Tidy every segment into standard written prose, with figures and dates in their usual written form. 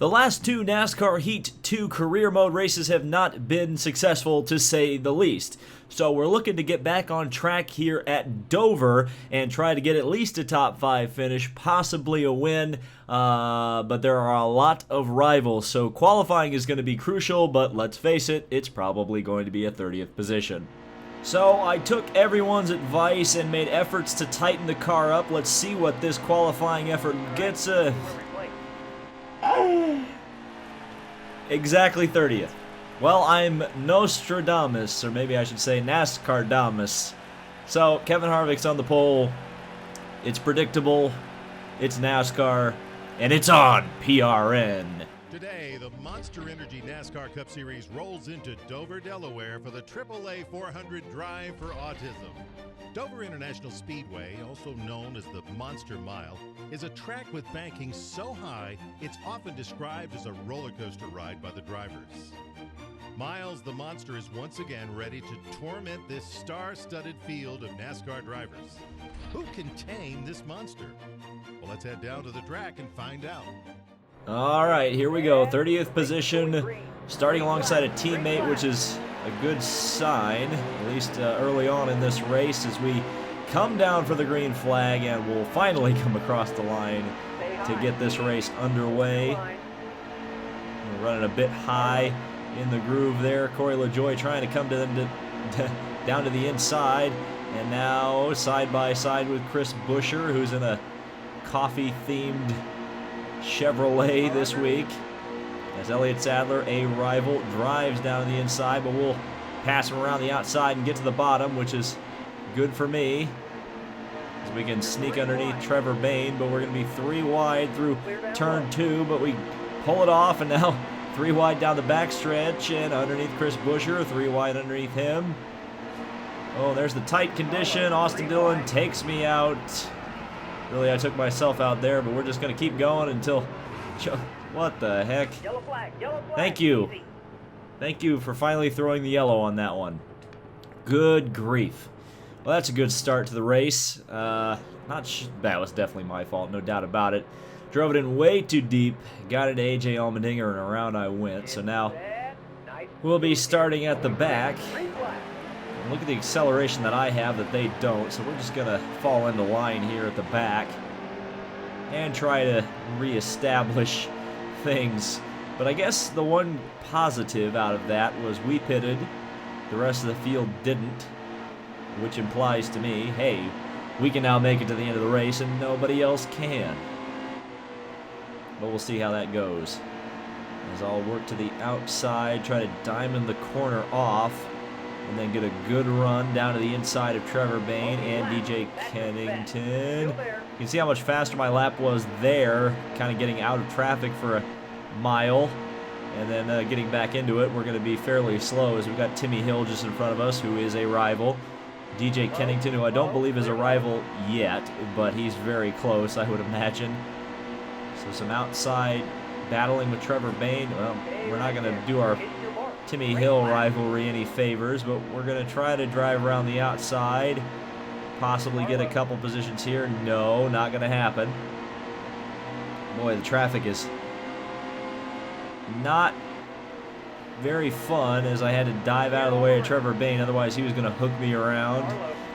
The last two NASCAR Heat 2 career mode races have not been successful, to say the least. So we're looking to get back on track here at Dover and try to get at least a top 5 finish, possibly a win, but there are a lot of rivals, so qualifying is going to be crucial, but let's face it, it's probably going to be a 30th position. So I took everyone's advice and made efforts to tighten the car up. Let's see what this qualifying effort gets us. Exactly 30th. Well, I'm Nostradamus, or maybe I should say NASCAR-damus. So, Kevin Harvick's on the pole. It's predictable. It's NASCAR. And it's on PRN. Today, the Monster Energy NASCAR Cup Series rolls into Dover, Delaware for the AAA 400 Drive for Autism. Dover International Speedway, also known as the Monster Mile, is a track with banking so high it's often described as a roller coaster ride by the drivers. Miles the Monster is once again ready to torment this star-studded field of NASCAR drivers. Who can tame this monster? Well, let's head down to the track and find out. All right, here we go. 30th position, starting alongside a teammate, which is a good sign, at least early on in this race, as we come down for the green flag and we'll finally come across the line to get this race underway. We're running a bit high in the groove there. Corey LaJoie trying to come to them down to the inside, and now side by side with Chris Buescher, who's in a coffee-themed Chevrolet this week, as Elliott Sadler, a rival, drives down the inside, but we'll pass him around the outside and get to the bottom, which is good for me, as we can sneak underneath Trevor Bayne. But we're going to be 3 wide through turn 2, but we pull it off, and now 3 wide down the backstretch, and underneath Chris Buescher, 3 wide underneath him. Oh, there's the tight condition. Austin Dillon takes me out. Really, I took myself out there, but we're just going to keep going until... What the heck? Yellow flag, yellow flag. Thank you. Easy. Thank you for finally throwing the yellow on that one. Good grief. Well, that's a good start to the race. That was definitely my fault, no doubt about it. Drove it in way too deep. Got it to AJ Allmendinger, and around I went. So now we'll be starting at the back. Look at the acceleration that I have that they don't, so we're just going to fall into line here at the back and try to reestablish things. But I guess the one positive out of that was we pitted, the rest of the field didn't, which implies to me, hey, we can now make it to the end of the race and nobody else can. But we'll see how that goes. As I'll work to the outside, try to diamond the corner off, and then get a good run down to the inside of Trevor Bayne and DJ Kennington. You can see how much faster my lap was there, kind of getting out of traffic for a mile, and then getting back into it. We're going to be fairly slow, as we've got Timmy Hill just in front of us, who is a rival. DJ Kennington, who I don't believe is a rival yet, but he's very close, I would imagine. So some outside battling with Trevor Bayne. Well, we're not going to do our Timmy Hill rivalry any favors, but we're going to try to drive around the outside, possibly get a couple positions here. No, not going to happen. Boy, the traffic is not very fun, as I had to dive out of the way of Trevor Bayne, otherwise he was going to hook me around.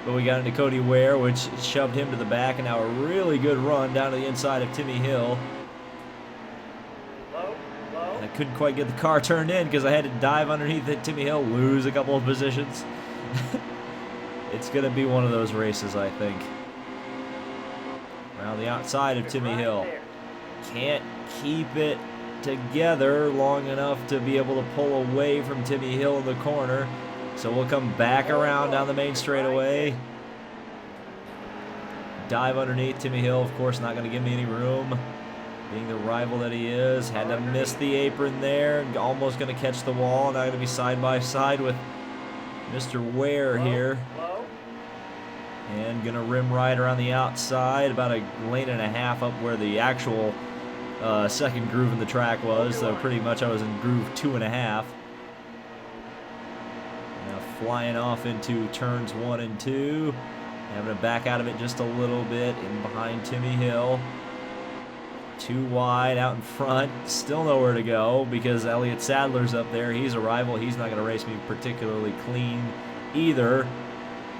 But we got into Cody Ware, which shoved him to the back, and now a really good run down to the inside of Timmy Hill. I couldn't quite get the car turned in because I had to dive underneath it. Timmy Hill, lose a couple of positions. It's going to be one of those races, I think. Around the outside of Timmy Hill. Can't keep it together long enough to be able to pull away from Timmy Hill in the corner. So we'll come back around down the main straightaway. Dive underneath Timmy Hill, of course, not going to give me any room. Being the rival that he is, had to miss the apron there, almost going to catch the wall. Now going to be side by side with Mr. Ware here. And going to rim right around the outside, about a lane and a half up where the actual second groove in the track was. So pretty much I was in groove 2.5. Now flying off into turns 1 and 2. Having to back out of it just a little bit in behind Timmy Hill. Too wide out in front. Still nowhere to go because Elliott Sadler's up there. He's a rival. He's not going to race me particularly clean either.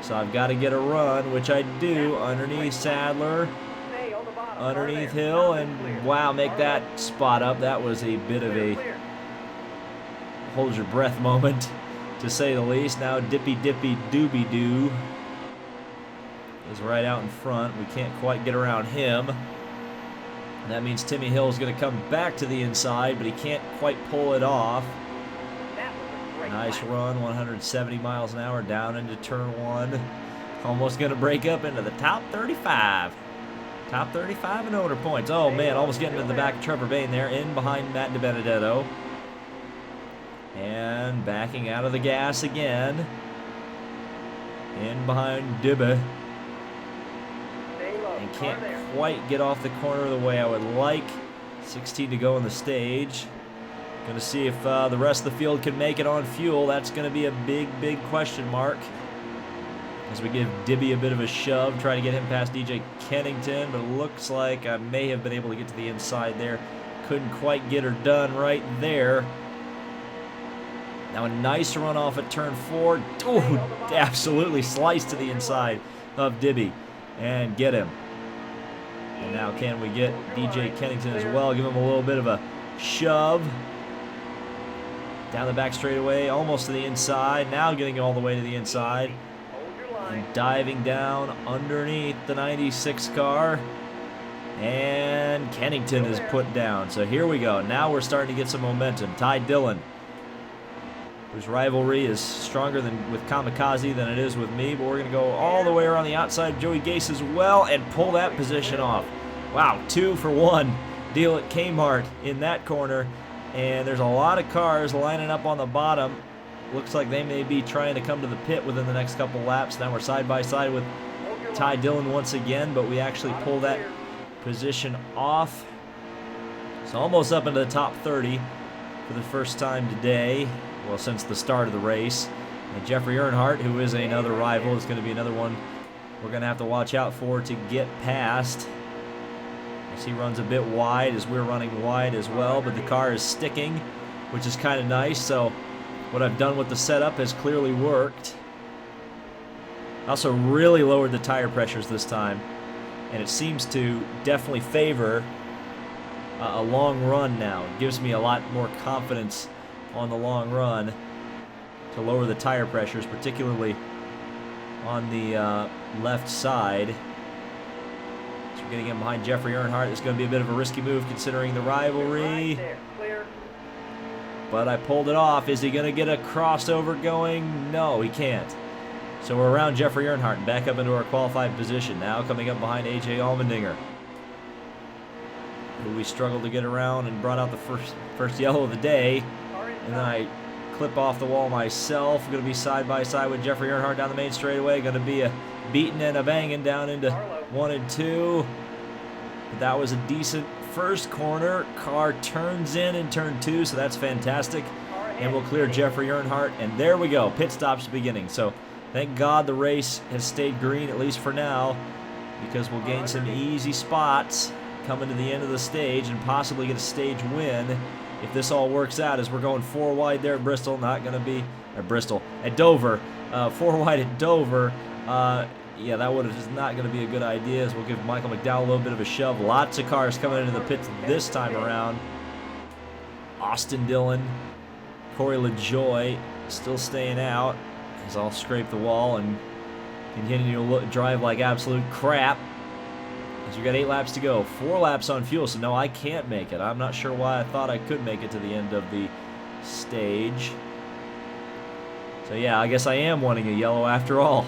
So I've got to get a run, which I do, underneath Sadler, underneath Hill, and wow, make that spot up. That was a bit of a hold your breath moment, to say the least. Now Dippy Doobie Doo is right out in front. We can't quite get around him. And that means Timmy Hill is going to come back to the inside, but he can't quite pull it off. Nice run, 170 miles an hour down into turn 1. Almost going to break up into the top 35. Top 35 and order points. Oh man, almost getting to the back of Trevor Bayne there, in behind Matt DiBenedetto. And backing out of the gas again. In behind Dibba. And can't quite get off the corner the way I would like. 16 to go on the stage. Going to see if the rest of the field can make it on fuel. That's going to be a big question mark. As we give Dibby a bit of a shove, try to get him past DJ Kennington, but it looks like I may have been able to get to the inside there. Couldn't quite get her done right there. Now a nice run off at turn 4. Ooh, absolutely sliced to the inside of Dibby and get him. And now can we get DJ Kennington as well? Give him a little bit of a shove. Down the back straightaway, almost to the inside. Now getting all the way to the inside. And diving down underneath the 96 car. And Kennington is put down. So here we go. Now we're starting to get some momentum. Ty Dillon, whose rivalry is stronger with Kamikaze than it is with me. But we're going to go all the way around the outside of Joey Gase as well and pull that position off. Wow, 2 for 1 deal at Kmart in that corner. And there's a lot of cars lining up on the bottom. Looks like they may be trying to come to the pit within the next couple laps. Now we're side by side with Ty Dillon once again, but we actually pull that position off. So almost up into the top 30 for the first time today. Well, since the start of the race. And Jeffrey Earnhardt, who is another rival, is going to be another one we're going to have to watch out for to get past. As he runs a bit wide, as we're running wide as well, but the car is sticking, which is kind of nice. So what I've done with the setup has clearly worked. I also really lowered the tire pressures this time, and it seems to definitely favor a long run now. It gives me a lot more confidence on the long run to lower the tire pressures, particularly on the left side. So we're getting in behind Jeffrey Earnhardt. It's going to be a bit of a risky move considering the rivalry. But I pulled it off. Is he going to get a crossover going? No, he can't. So we're around Jeffrey Earnhardt and back up into our qualified position. Now coming up behind AJ Allmendinger, who we struggled to get around and brought out the first yellow of the day. And then I clip off the wall myself. Going to be side by side with Jeffrey Earnhardt down the main straightaway. Going to be a beating and a banging down into 1 and 2. But that was a decent first corner. Car turns in turn 2, so that's fantastic. And we'll clear Jeffrey Earnhardt. And there we go. Pit stops beginning. So thank God the race has stayed green, at least for now, because we'll gain some easy spots coming to the end of the stage and possibly get a stage win if this all works out, as we're going 4 wide there at Bristol. Not going to be at Dover. 4 wide at Dover. Yeah, that is not going to be a good idea, as we'll give Michael McDowell a little bit of a shove. Lots of cars coming into the pits this time around. Austin Dillon, Corey LaJoy still staying out, as I'll scrape the wall and continue to drive like absolute crap. As you got 8 laps to go, 4 laps on fuel, so no, I can't make it. I'm not sure why I thought I could make it to the end of the stage. So yeah, I guess I am wanting a yellow after all.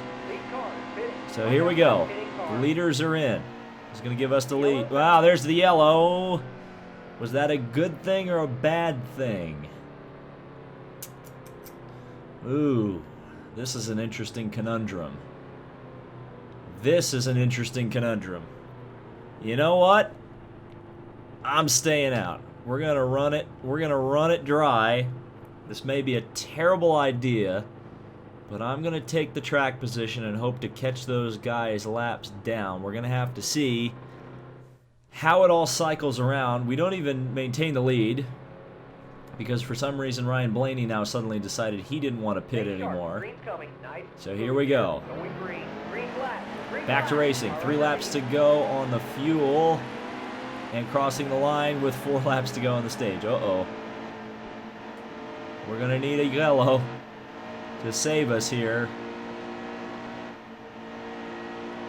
So here we go. The leaders are in. He's going to give us the lead. Wow, there's the yellow. Was that a good thing or a bad thing? Ooh, this is an interesting conundrum. This is an interesting conundrum. You know what? I'm staying out. We're going to run it. We're going to run it dry. This may be a terrible idea, but I'm going to take the track position and hope to catch those guys' laps down. We're going to have to see how it all cycles around. We don't even maintain the lead because for some reason Ryan Blaney now suddenly decided he didn't want to pit anymore. So here we go. Back to racing. 3 laps to go on the fuel. And crossing the line with 4 laps to go on the stage. Uh-oh. We're going to need a yellow to save us here.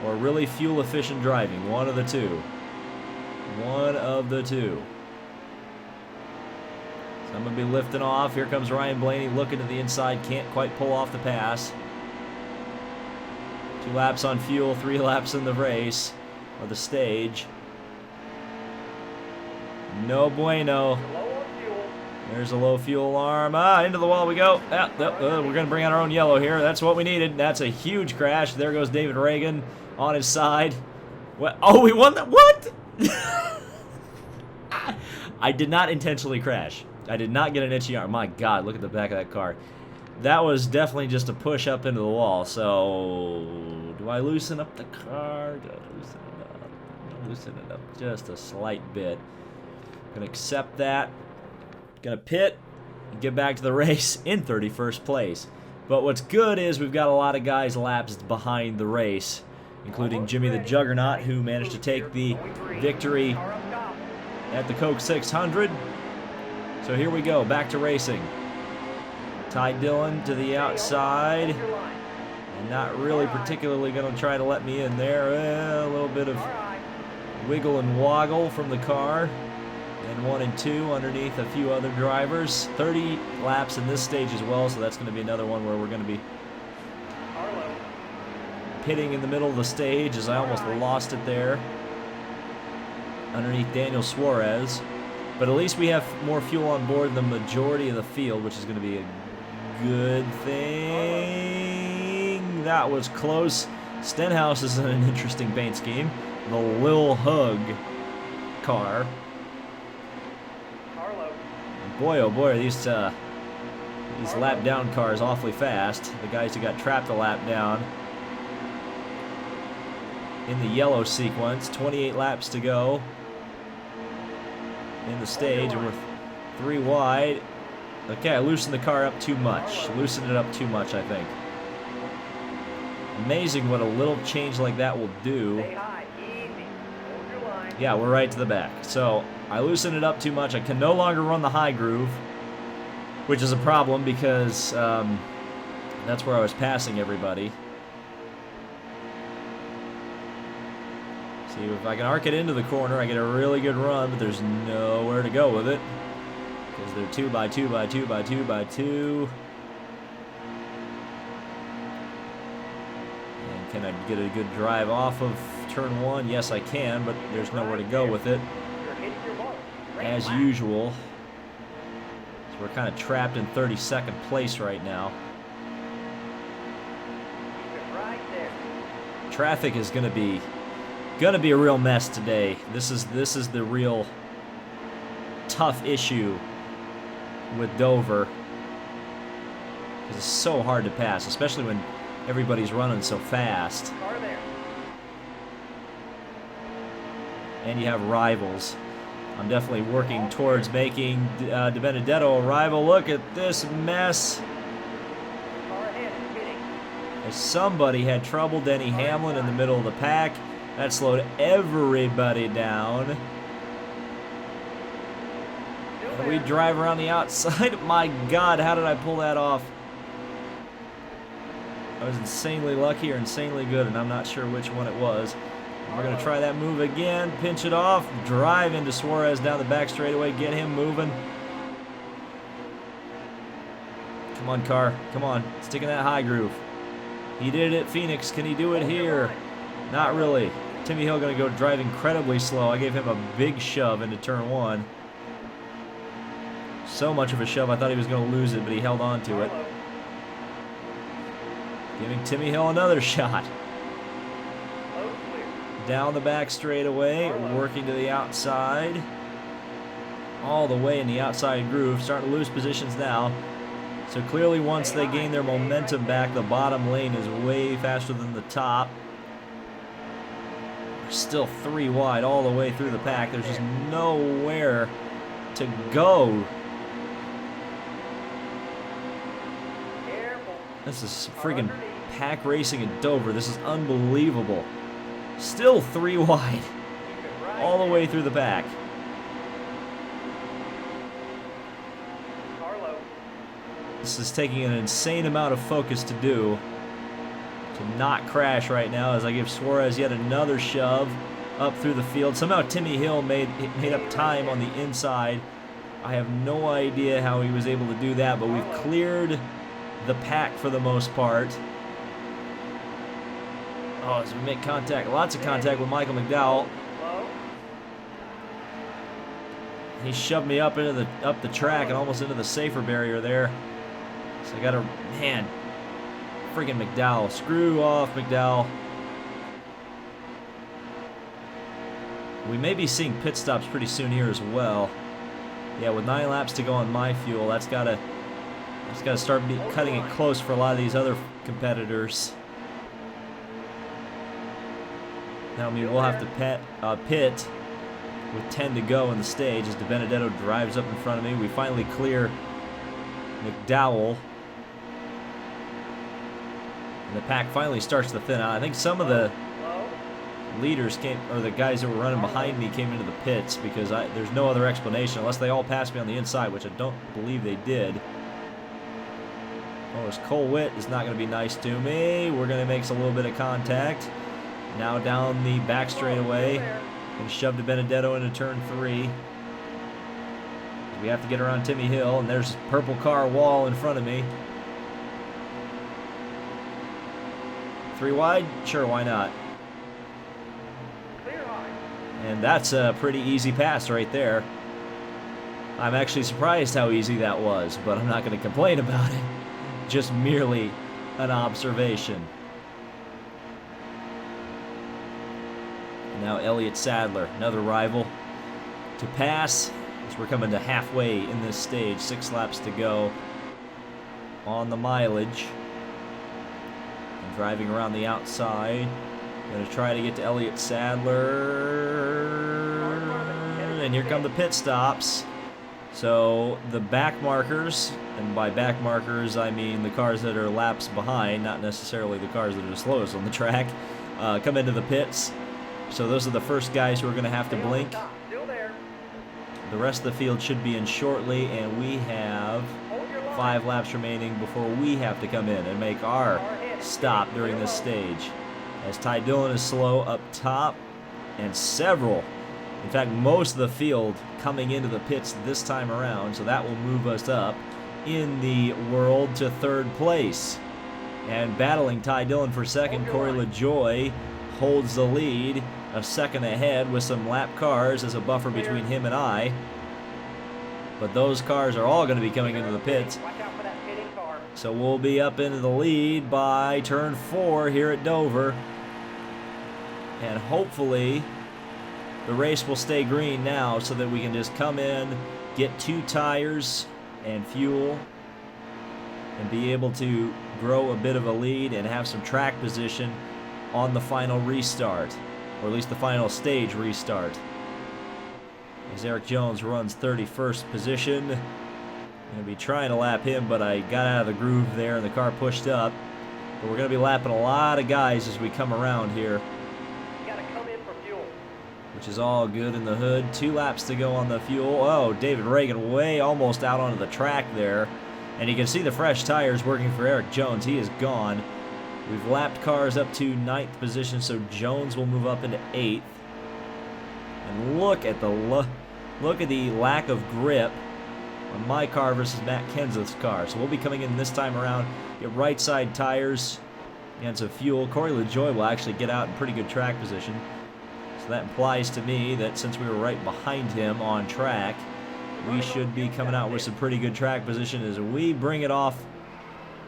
Or really fuel-efficient driving. One of the two. One of the two. So I'm going to be lifting off. Here comes Ryan Blaney looking to the inside. Can't quite pull off the pass. 2 laps on fuel. 3 laps in the race. Or the stage. No bueno. There's a low fuel alarm. Into the wall we go. We're going to bring out our own yellow here. That's what we needed. That's a huge crash. There goes David Reagan on his side. What? Oh, we won that? What? I did not intentionally crash. I did not get an itchy arm. My God, look at the back of that car. That was definitely just a push up into the wall. So, do I loosen up the car? Do I loosen it up? I'm gonna loosen it up just a slight bit. Gonna accept that. Gonna pit and get back to the race in 31st place. But what's good is we've got a lot of guys laps behind the race, including Jimmy the Juggernaut, who managed to take the victory at the Coke 600. So here we go, back to racing. Ty Dillon to the outside. And not really particularly going to try to let me in there. A little bit of wiggle and woggle from the car. And 1 and 2 underneath a few other drivers. 30 laps in this stage as well, so that's going to be another one where we're going to be pitting in the middle of the stage, as I almost lost it there. Underneath Daniel Suarez. But at least we have more fuel on board than the majority of the field, which is going to be a good thing. That was close. Stenhouse is an interesting paint scheme. The Lil Hug car. And boy, oh boy, are these lap down cars awfully fast. The guys who got trapped a lap down in the yellow sequence. 28 laps to go in the stage, and we're 3 wide. Okay, I loosened the car up too much. Loosened it up too much, I think. Amazing what a little change like that will do. Yeah, we're right to the back. So, I loosened it up too much. I can no longer run the high groove, which is a problem because that's where I was passing everybody. See, if I can arc it into the corner, I get a really good run, but there's nowhere to go with it because they're 2 by 2 by 2 by 2 by 2. And can I get a good drive off of turn 1? Yes, I can, but there's nowhere to go with it, as usual. So we're kind of trapped in 32nd place right now. Traffic is going to be a real mess today. This is the real tough issue with Dover, because it's so hard to pass, especially when everybody's running so fast. And you have rivals. I'm definitely working towards making De Benedetto a rival. Look at this mess. As somebody had trouble, Denny Hamlin in the middle of the pack. That slowed everybody down. And we drive around the outside. My God, how did I pull that off? I was insanely lucky or insanely good, and I'm not sure which one it was. We're going to try that move again, pinch it off, drive into Suarez down the back straightaway, get him moving. Come on, car. Come on. Stick in that high groove. He did it at Phoenix. Can he do it here? Not really. Timmy Hill going to go drive incredibly slow. I gave him a big shove into turn 1. So much of a shove, I thought he was going to lose it, but he held on to it. Giving Timmy Hill another shot. Down the back straightaway, working to the outside. All the way in the outside groove, starting to lose positions now. So clearly once they gain their momentum back, the bottom lane is way faster than the top. Still 3 wide all the way through the pack. There's just nowhere to go. This is friggin' pack racing at Dover. This is unbelievable. Still 3 wide all the way through the pack. This is taking an insane amount of focus to do, to not crash right now, as I give Suarez yet another shove up through the field. Somehow Timmy Hill made up time on the inside. I have no idea how he was able to do that, but we've cleared the pack for the most part. Oh, as we make contact, lots of contact with Michael McDowell. He shoved me up the track and almost into the safer barrier there. So I got to, man, freaking McDowell. Screw off, McDowell. We may be seeing pit stops pretty soon here as well. Yeah, with 9 laps to go on my fuel, that's got to start cutting it close for a lot of these other competitors. Now, I mean, we'll have to pit with 10 to go in the stage as DiBenedetto drives up in front of me. We finally clear McDowell. And the pack finally starts to thin out. I think some of the leaders or the guys that were running behind me came into the pits because there's no other explanation unless they all passed me on the inside, which I don't believe they did. Oh, this Cole Witt is not going to be nice to me. We're going to make a little bit of contact. Now down the back straightaway. Going to shove DiBenedetto into turn 3. We have to get around Timmy Hill, and there's a purple car wall in front of me. 3 wide? Sure, why not? And that's a pretty easy pass right there. I'm actually surprised how easy that was, but I'm not going to complain about it. Just merely an observation. Now Elliott Sadler, another rival to pass as we're coming to halfway in this stage. 6 laps to go on the mileage. And driving around the outside. Going to try to get to Elliott Sadler. And here come the pit stops. So the back markers, and by back markers I mean the cars that are laps behind, not necessarily the cars that are the slowest on the track, come into the pits. So those are the first guys who are going to have to blink. The rest of the field should be in shortly, and we have 5 laps remaining before we have to come in and make our stop during this stage. As Ty Dillon is slow up top, and several, in fact most of the field coming into the pits this time around, so that will move us up in the world to 3rd place. And battling Ty Dillon for 2nd, Corey LaJoie holds the lead, a 2nd ahead with some lap cars as a buffer between him and I. But those cars are all going to be coming into the pits. So we'll be up into the lead by turn 4 here at Dover. And hopefully the race will stay green now so that we can just come in, get 2 tires and fuel, and be able to grow a bit of a lead and have some track position on the final restart, or at least the final stage restart. As Eric Jones runs 31st position. Going to be trying to lap him, but I got out of the groove there and the car pushed up. But we're going to be lapping a lot of guys as we come around here. Which is all good in the hood. 2 laps to go on the fuel. Oh, David Reagan way almost out onto the track there. And you can see the fresh tires working for Eric Jones. He is gone. We've lapped cars up to 9th position, so Jones will move up into 8th. And look at the lack of grip on my car versus Matt Kenseth's car. So we'll be coming in this time around, get right side tires and some fuel. Corey LaJoie will actually get out in pretty good track position. So that implies to me that since we were right behind him on track, we should be coming out with some pretty good track position as we bring it off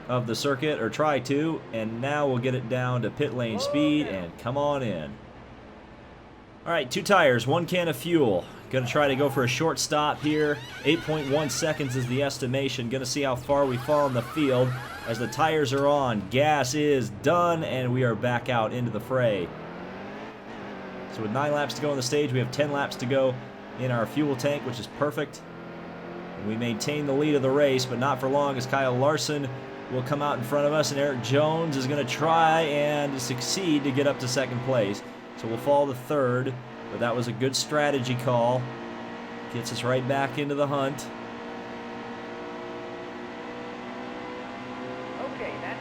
of the circuit, or try to, and now we'll get it down to pit lane speed and come on in. Alright, 2 tires, 1 can of fuel. Gonna try to go for a short stop here. 8.1 seconds is the estimation. Gonna see how far we fall in the field as the tires are on. Gas is done, and we are back out into the fray. So with 9 laps to go on the stage, we have 10 laps to go in our fuel tank, which is perfect. And we maintain the lead of the race, but not for long, as Kyle Larson will come out in front of us, and Eric Jones is going to try and succeed to get up to second place. So we'll fall to third, but that was a good strategy call. Gets us right back into the hunt.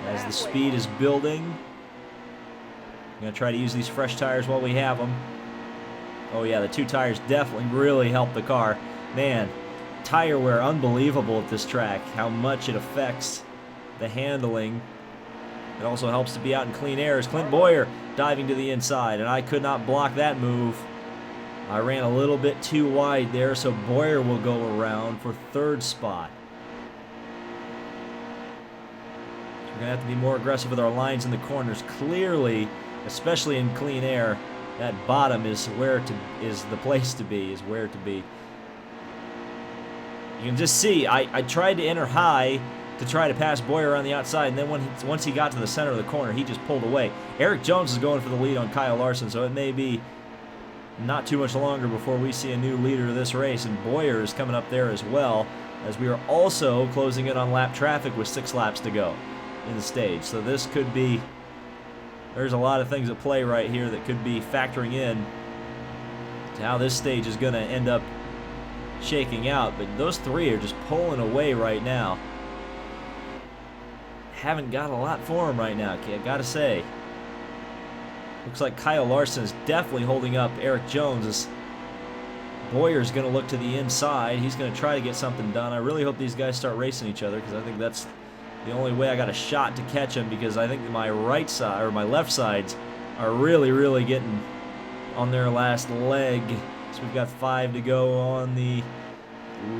As the speed is building, I'm going to try to use these fresh tires while we have them. Oh yeah, the 2 tires definitely really help the car. Man, tire wear unbelievable at this track, how much it affects the handling. It also helps to be out in clean air as Clint Boyer diving to the inside, and I could not block that move. I ran a little bit too wide there, so Boyer will go around for 3rd spot. We're going to have to be more aggressive with our lines in the corners. Clearly, especially in clean air, that bottom is the place to be, is where to be. You can just see, I tried to enter high to try to pass Boyer on the outside, and then once he got to the center of the corner, he just pulled away. Eric Jones is going for the lead on Kyle Larson, so it may be not too much longer before we see a new leader of this race, and Boyer is coming up there as well, as we are also closing in on lap traffic with 6 laps to go in the stage. So this could be, there's a lot of things at play right here that could be factoring in to how this stage is going to end up shaking out, but those 3 are just pulling away right now. Haven't got a lot for them right now, I gotta say. Looks like Kyle Larson is definitely holding up Eric Jones, as Boyer's going to look to the inside. He's going to try to get something done. I really hope these guys start racing each other, because I think that's the only way I got a shot to catch him, because I think my right side, or my left sides, are really getting on their last leg. So we've got 5 to go on the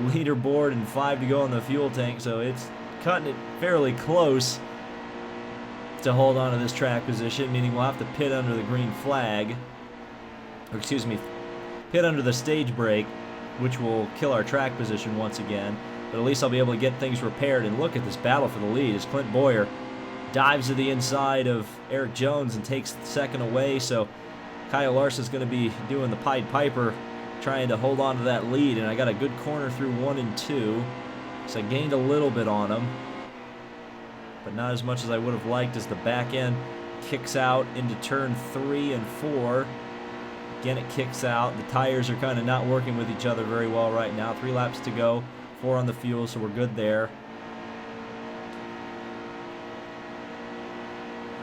leaderboard and 5 to go on the fuel tank, so it's cutting it fairly close to hold on to this track position, meaning we'll have to pit under the green flag, or excuse me, pit under the stage brake, which will kill our track position once again. But at least I'll be able to get things repaired. And look at this battle for the lead as Clint Boyer dives to the inside of Eric Jones and takes second away. So Kyle Larson's going to be doing the Pied Piper, trying to hold on to that lead. And I got a good corner through 1 and 2, so I gained a little bit on him, but not as much as I would have liked, as the back end kicks out into turn 3 and 4. Again, it kicks out. The tires are kind of not working with each other very well right now. 3 laps to go. 4 on the fuel, so we're good there.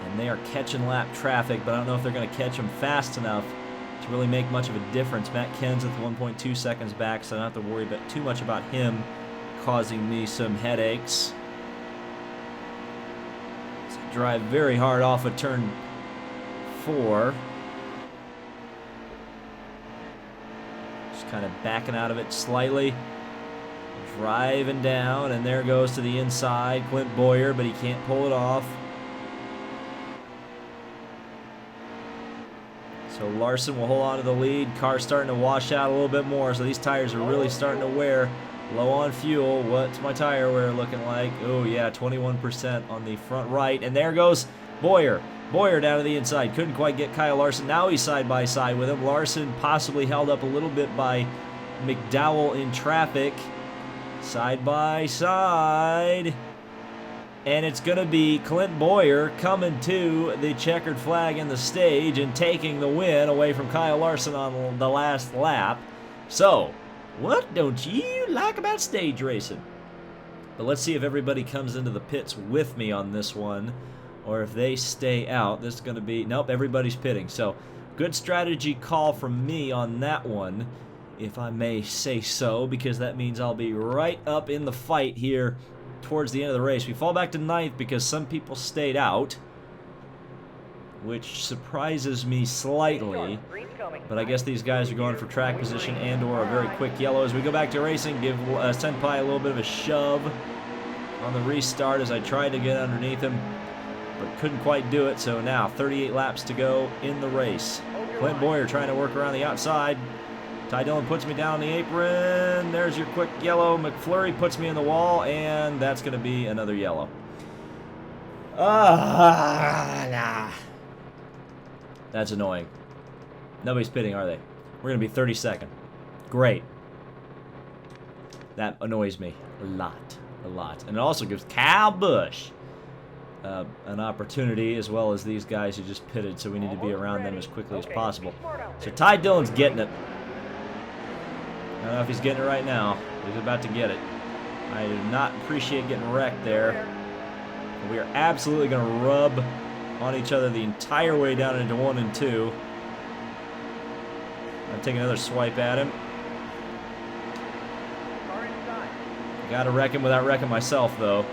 And they are catching lap traffic, but I don't know if they're going to catch them fast enough to really make much of a difference. Matt Kenseth 1.2 seconds back, so I don't have to worry too much about him causing me some headaches. So I drive very hard off of turn 4. Just kind of backing out of it slightly. Driving down, and there goes to the inside Clint Boyer, but he can't pull it off. So Larson will hold on to the lead. Car's starting to wash out a little bit more, so these tires are really starting to wear. Low on fuel. What's my tire wear looking like? Oh yeah, 21% on the front right, and there goes Boyer. Boyer down to the inside. Couldn't quite get Kyle Larson. Now he's side by side with him. Larson possibly held up a little bit by McDowell in traffic. Side by side, and it's going to be Clint Boyer coming to the checkered flag in the stage and taking the win away from Kyle Larson on the last lap. So, what don't you like about stage racing? But let's see if everybody comes into the pits with me on this one, or if they stay out. This is going to be, nope, everybody's pitting. So, good strategy call from me on that one, if I may say so, because that means I'll be right up in the fight here towards the end of the race. We fall back to 9th because some people stayed out, which surprises me slightly, but I guess these guys are going for track position and or a very quick yellow. As we go back to racing, give Senpai a little bit of a shove on the restart as I tried to get underneath him, but couldn't quite do it. So now 38 laps to go in the race. Clint Boyer trying to work around the outside. Ty Dillon puts me down on the apron. There's your quick yellow. McFlurry puts me in the wall, and that's going to be another yellow. Nah. That's annoying. Nobody's pitting, are they? We're going to be 32nd. Great. That annoys me a lot. A lot. And it also gives Kyle Busch an opportunity, as well as these guys who just pitted, so we need to be around them as quickly as possible. So Ty Dillon's getting it. I don't know if he's getting it right now. He's about to get it. I do not appreciate getting wrecked there. We are absolutely going to rub on each other the entire way down into 1 and 2. I'll take another swipe at him. Got to wreck him without wrecking myself, though.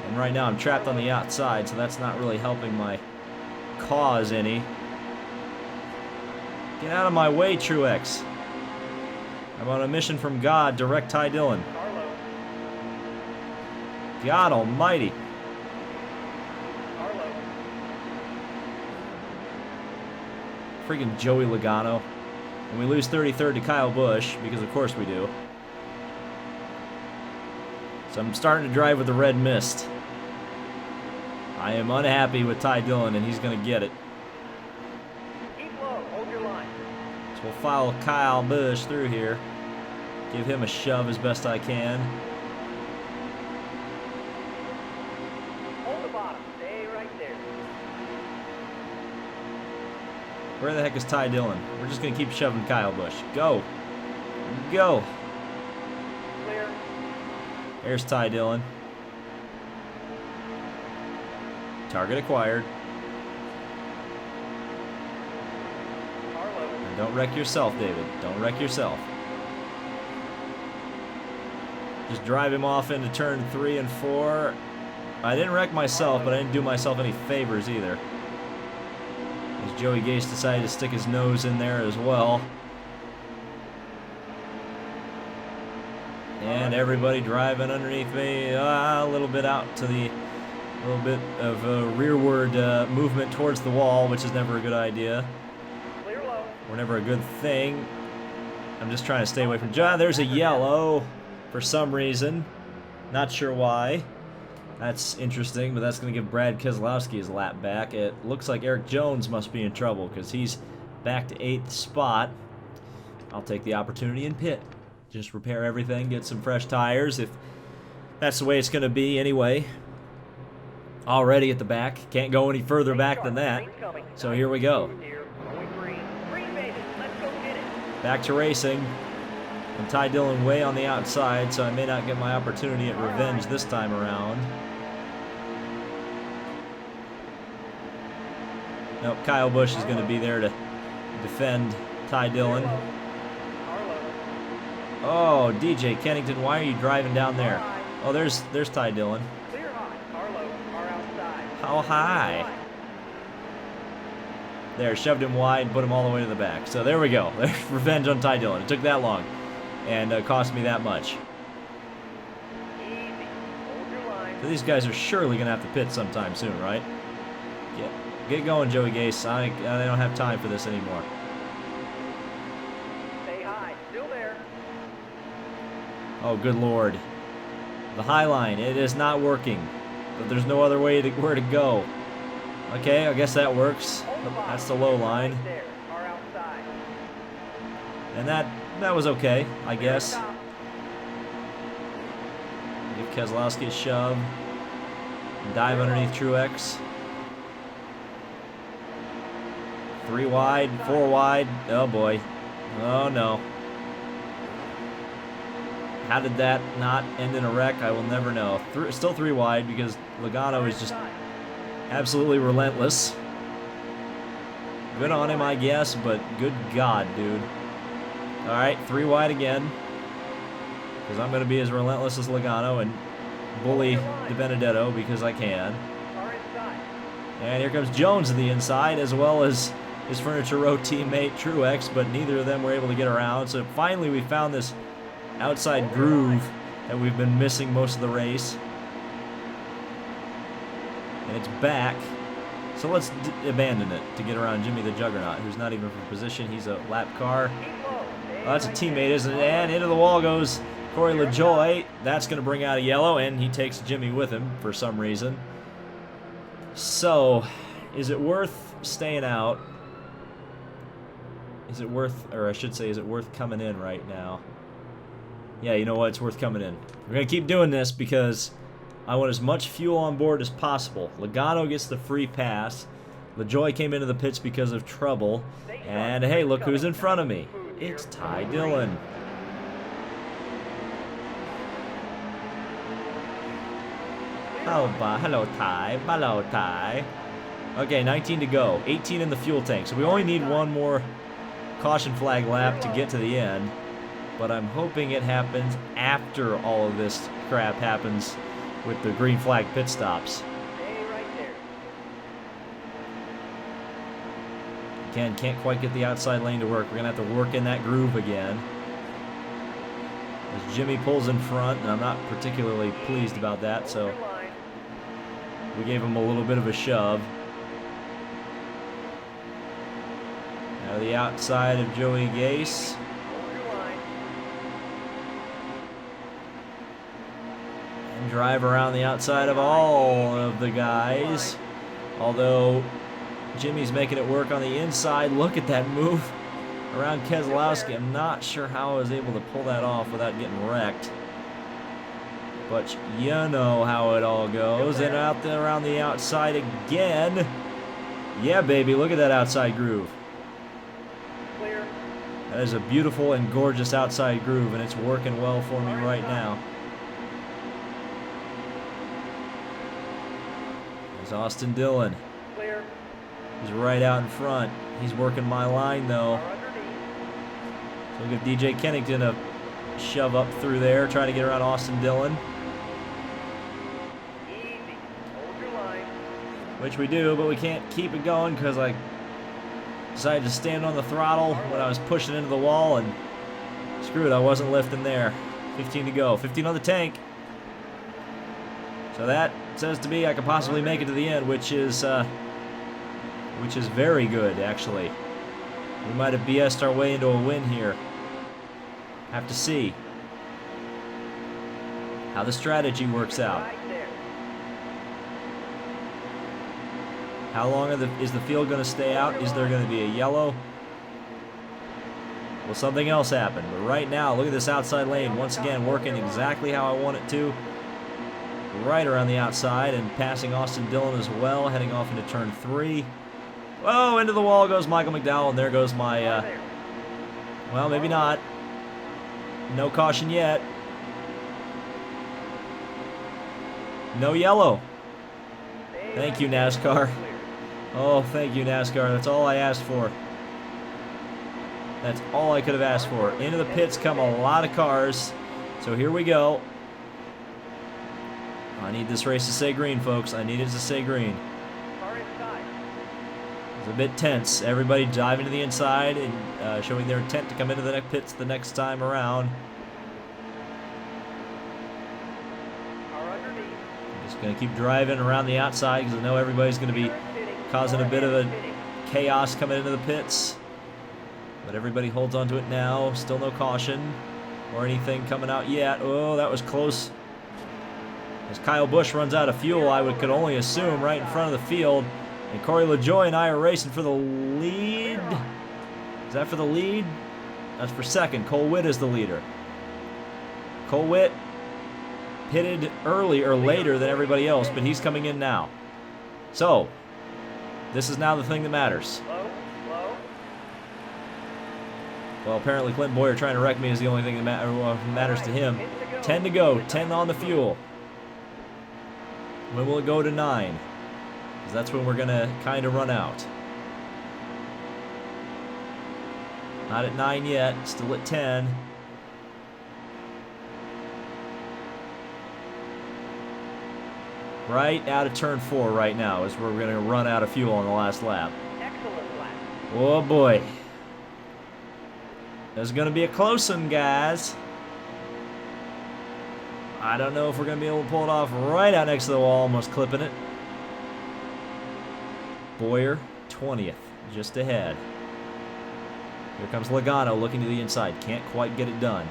And right now I'm trapped on the outside, so that's not really helping my cause any. Get out of my way, Truex. I'm on a mission from God. Direct Ty Dillon. God almighty. Freaking Joey Logano. And we lose 33rd to Kyle Busch, because of course we do. So I'm starting to drive with the red mist. I am unhappy with Ty Dillon, and he's going to get it. Keep low, hold your line. So we'll follow Kyle Busch through here. Give him a shove as best I can. Hold the bottom, stay right there. Where the heck is Ty Dillon? We're just going to keep shoving Kyle Busch. Go. Go. Clear. There's Ty Dillon. Target acquired. Carlo. And don't wreck yourself, David. Don't wreck yourself. Just drive him off into turn 3 and 4. I didn't wreck myself, but I didn't do myself any favors either. As Joey Gase decided to stick his nose in there as well. And everybody driving underneath me, a little bit out to the, a little bit of a rearward movement towards the wall, which is never a good idea. Clear low. Or never a good thing. I'm just trying to stay away from John. There's a yellow for some reason. Not sure why. That's interesting, but that's going to give Brad Keselowski his lap back. It looks like Eric Jones must be in trouble because he's back to 8th spot. I'll take the opportunity and pit. Just repair everything, get some fresh tires if that's the way it's going to be anyway. Already at the back. Can't go any further back than that. So here we go. Back to racing. And Ty Dillon way on the outside, so I may not get my opportunity at revenge this time around. Nope, Kyle Busch is going to be there to defend Ty Dillon. Oh, DJ Kennington, why are you driving down there? Oh, there's Ty Dillon. How high? There, shoved him wide, put him all the way to the back. So there we go. There's revenge on Ty Dillon. It took that long. And cost me that much. So these guys are surely going to have to pit sometime soon, right? Yeah. Get going, Joey Gase. I don't have time for this anymore. Stay high, still there. Oh, good Lord. The high line, it is not working. But there's no other way to where to go. Okay, I guess that works. That's the low line. And that was okay, I guess. Give Keselowski a shove. Dive underneath Truex. 3 wide, 4 wide. Oh boy. Oh no. How did that not end in a wreck? I will never know. Still 3 wide because Logano is just absolutely relentless. Good on him, I guess, but good God, dude. Alright, 3 wide again. Because I'm going to be as relentless as Logano and bully De Benedetto because I can. And here comes Jones to the inside, as well as his Furniture Row teammate Truex, but neither of them were able to get around. So finally we found this outside groove that we've been missing most of the race. And it's back. So let's abandon it to get around Jimmy the Juggernaut, who's not even for position. He's a lap car. Oh, that's a teammate, isn't it? And into the wall goes Corey LaJoie. That's going to bring out a yellow, and he takes Jimmy with him for some reason. So, Is it worth staying out? Is it worth, or I should say, is it worth coming in right now? Yeah, you know what? It's worth coming in. We're going to keep doing this because I want as much fuel on board as possible. Logano gets the free pass. LaJoy came into the pits because of trouble. And hey, look who's in front of me. It's Ty Dillon. Hello, Ty. Hello, Ty. Okay, 19 to go. 18 in the fuel tank. So we only need one more caution flag lap to get to the end. But I'm hoping it happens after all of this crap happens with the green flag pit stops. Stay right there. Again, can't quite get the outside lane to work. We're going to have to work in that groove again. As Jimmy pulls in front, and I'm not particularly pleased about that, so Hold your line. we gave him a little bit of a shove. Now the outside of Joey Gase. Hold your line. And drive around the outside of all of the guys. Although Jimmy's making it work on the inside. Look at that move around Keselowski. I'm not sure how I was able to pull that off without getting wrecked. But you know how it all goes. And out there around the outside again. Yeah, baby, look at that outside groove. Clear. That is a beautiful and gorgeous outside groove, and it's working well for me right now. There's Austin Dillon. Clear. He's right out in front. He's working my line, though. Car underneath. So we'll give DJ Kennington a shove up through there, try to get around Austin Dillon, Easy. Hold your line. which we do, but we can't keep it going because I decided to stand on the throttle when I was pushing into the wall, and screw it, I wasn't lifting there. 15 to go. 15 on the tank. So that says to me I could possibly make it to the end, which is very good, actually. We might have BS'd our way into a win here. Have to see how the strategy works out. Right there. How long is the field going to stay out? Is there going to be a yellow? Will something else happen? But right now, look at this outside lane. Once again, working exactly how I want it to. Right around the outside and passing Austin Dillon as well, heading off into turn 3. Whoa, into the wall goes Michael McDowell, and there goes my, There. well, maybe not. No caution yet. No yellow. Stay Thank right you, there. NASCAR. Clear. Oh, thank you, NASCAR. That's all I asked for. That's all I could have asked for. Into the pits come a lot of cars. So here we go. I need this race to say green, folks. I need it to say green. Car inside. It's a bit tense. Everybody diving to the inside and showing their intent to come into the pits the next time around. Car underneath. I'm just going to keep driving around the outside because I know everybody's going to be causing a bit of a chaos coming into the pits. But everybody holds onto it now. Still no caution or anything coming out yet. Oh, that was close. As Kyle Busch runs out of fuel, could only assume right in front of the field. And Corey LaJoy and I are racing for the lead. Is that for the lead? That's for second. Cole Witt is the leader. Cole Witt pitted early or later than everybody else, but he's coming in now. So, this is now the thing that matters. Low. Low. Well, apparently Clint Boyer trying to wreck me is the only thing that matters to him. 10 to go. 10 on the fuel. When will it go to 9? Because that's when we're going to kind of run out. Not at 9 yet. Still at 10. Right out of turn 4 right now is where we're going to run out of fuel on the last lap. Excellent lap. Oh boy. There's going to be a close one, guys. I don't know if we're going to be able to pull it off right out next to the wall, almost clipping it. Boyer, 20th, just ahead. Here comes Logano looking to the inside. Can't quite get it done.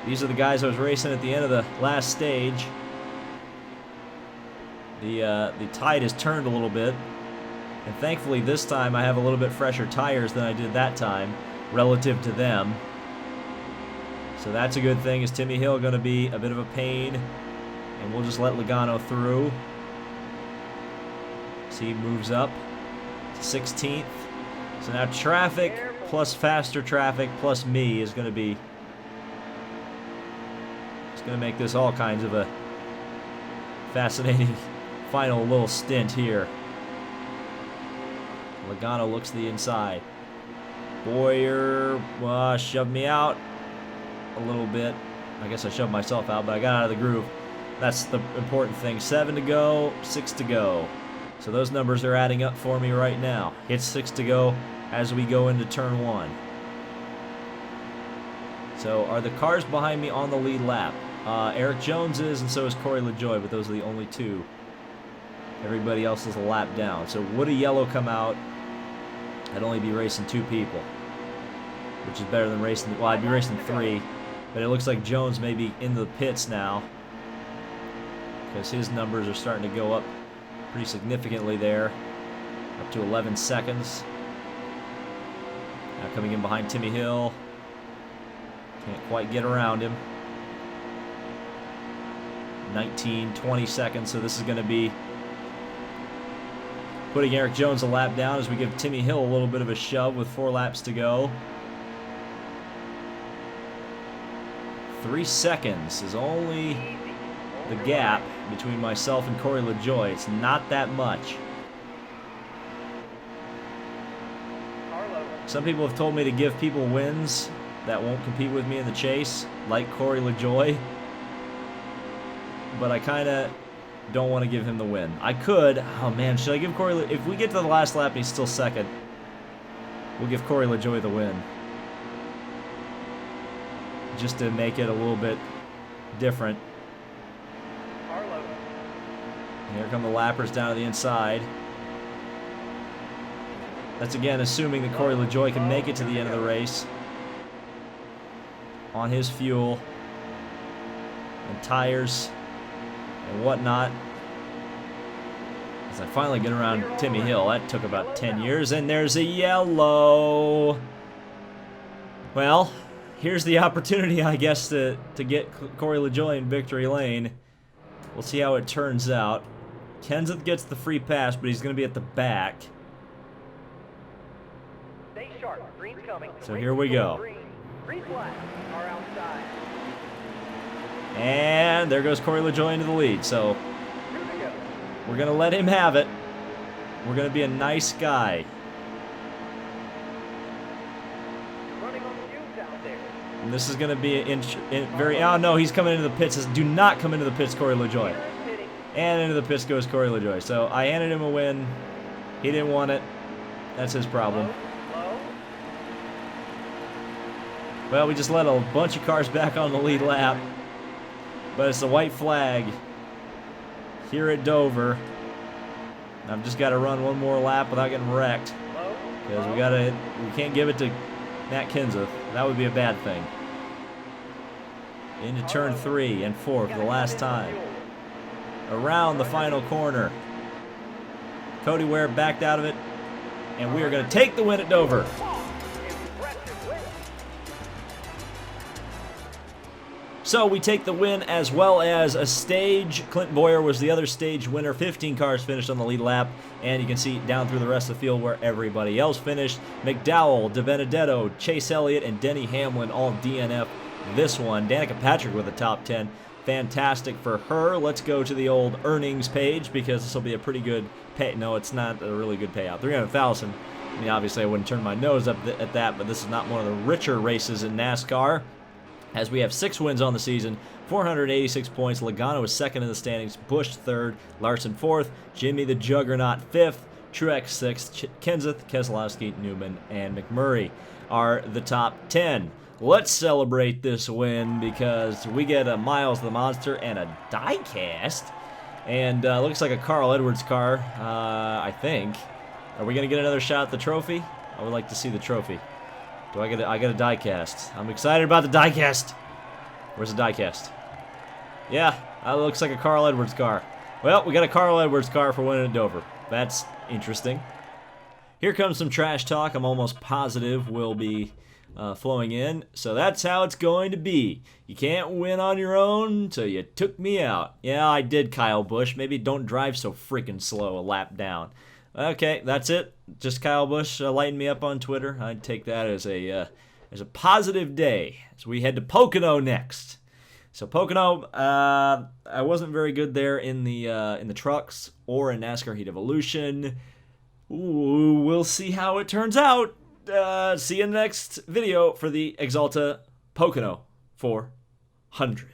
These are the guys I was racing at the end of the last stage. The tide has turned a little bit, and thankfully this time I have a little bit fresher tires than I did that time relative to them. So that's a good thing. Is Timmy Hill going to be a bit of a pain, and we'll just let Logano through. So he moves up to 16th. So now traffic plus faster traffic plus me is going to be, it's going to make this all kinds of a fascinating final little stint here. Logano looks to the inside. Boyer shoved me out a little bit. I guess I shoved myself out, but I got out of the groove. That's the important thing. 7 to go, 6 to go. So those numbers are adding up for me right now. It's 6 to go as we go into turn 1. So are the cars behind me on the lead lap? Eric Jones is, and so is Corey LaJoie, but those are the only two. Everybody else is a lap down. So would a yellow come out, I'd only be racing 2 people, which is better than racing, well, I'd be racing 3, but it looks like Jones may be in the pits now because his numbers are starting to go up pretty significantly there, up to 11 seconds. Now coming in behind Timmy Hill. Can't quite get around him. 19, 20 seconds, so this is going to be putting Eric Jones a lap down as we give Timmy Hill a little bit of a shove with 4 laps to go. 3 seconds is only the gap between myself and Corey LaJoie. It's not that much. Some people have told me to give people wins that won't compete with me in the chase, like Corey LaJoie, but I kind of don't want to give him the win. I could. Oh man, should I give Corey? If we get to the last lap and he's still second, we'll give Corey LaJoie the win, just to make it a little bit different. Here come the lappers down to the inside. That's again assuming that Corey LaJoie can make it to the end of the race on his fuel and tires and whatnot. As I finally get around Timmy Hill, that took about 10 years, and there's a yellow. Well, here's the opportunity, I guess, to get Corey LaJoie in victory lane. We'll see how it turns out. Kenseth gets the free pass, but he's going to be at the back. Stay sharp. Green's coming. So here we go. Green flags are outside. And there goes Corey LaJoie into the lead. So 2 to go. we're going to let him have it. We're going to be a nice guy. Running on fumes out there. And this is going to be very... Oh, no, he's coming into the pits. Says, do not come into the pits, Corey LaJoie. And into the pits goes Corey LaJoie. So I handed him a win. He didn't want it. That's his problem. Low. Well, we just let a bunch of cars back on the lead lap. But it's a white flag here at Dover. I've just got to run one more lap without getting wrecked. Because we can't give it to Matt Kenseth. That would be a bad thing. Into turn 3 and 4 for the last time. Around the final corner. Cody Ware backed out of it, and we are going to take the win at Dover. So we take the win as well as a stage. Clint Boyer was the other stage winner. 15 cars finished on the lead lap, and you can see down through the rest of the field where everybody else finished. McDowell, DiBenedetto, Chase Elliott, and Denny Hamlin all DNF this one. Danica Patrick with a top 10. Fantastic for her. Let's go to the old earnings page because this will be a pretty good pay. No, it's not a really good payout. $300,000. I mean, obviously I wouldn't turn my nose up at that, but this is not one of the richer races in NASCAR. As we have 6 wins on the season, 486 points. Logano is second in the standings. Busch third. Larson fourth. Jimmy the Juggernaut fifth. Truex sixth. Kenseth, Keselowski, Newman, and McMurray are the top 10. Let's celebrate this win because we get a Miles the Monster and a die-cast. And looks like a Carl Edwards car, I think. Are we going to get another shot at the trophy? I would like to see the trophy. I get a die-cast. I'm excited about the die-cast. Where's the die-cast? Yeah, that looks like a Carl Edwards car. Well, we got a Carl Edwards car for winning at Dover. That's interesting. Here comes some trash talk I'm almost positive will be flowing in. So that's how it's going to be. You can't win on your own, so you took me out. Yeah, I did, Kyle Busch. Maybe don't drive so freaking slow a lap down. Okay, that's it. Just Kyle Busch lighting me up on Twitter. I'd take that as a positive day. So we head to Pocono next. So Pocono, I wasn't very good there in the trucks or in NASCAR Heat Evolution. Ooh, we'll see how it turns out. See you in the next video for the Exalta Pocono 400.